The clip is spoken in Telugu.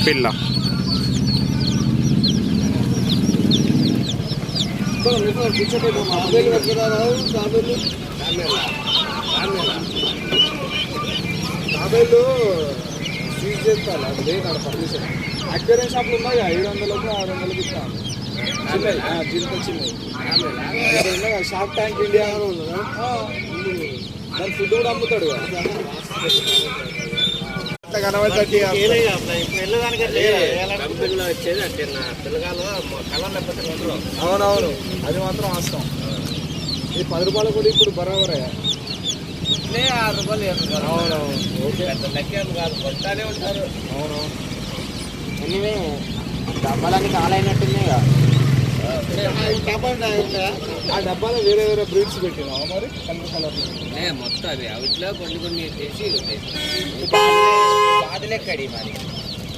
పిల్ల తాబేళ్ళు సీజ్ చేస్తారు. అది లేదు పర్మిషన్. అక్వేరియం షాప్లు ఉన్నాయి 700లకు 600లకు ఇస్తాను. చిన్నవి జీవితం చిన్నవి షార్క్ ట్యాంక్ ఇండియా దాని ఫుడ్ కూడా అమ్ముతాడు. కనబడి అవునవును, అది మాత్రం వాస్తవం. ఈ 10 రూపాయలు కూడా ఇప్పుడు బరాబరే. 6 రూపాయలు. అవునవును, ఓకే. లెక్కేం కాదు, కొట్టానే ఉంటారు. అవునవును, ఎనివే డబ్బాలన్నీ కాలైనట్టున్నాయి. ఆ డబ్బాలో వేరే వేరే బ్రీడ్స్ పెట్టినా మరి కలర్ కలర్ మొత్తం అవి అవిట్లో కొన్ని చేసి బాధలెక్కడి మరి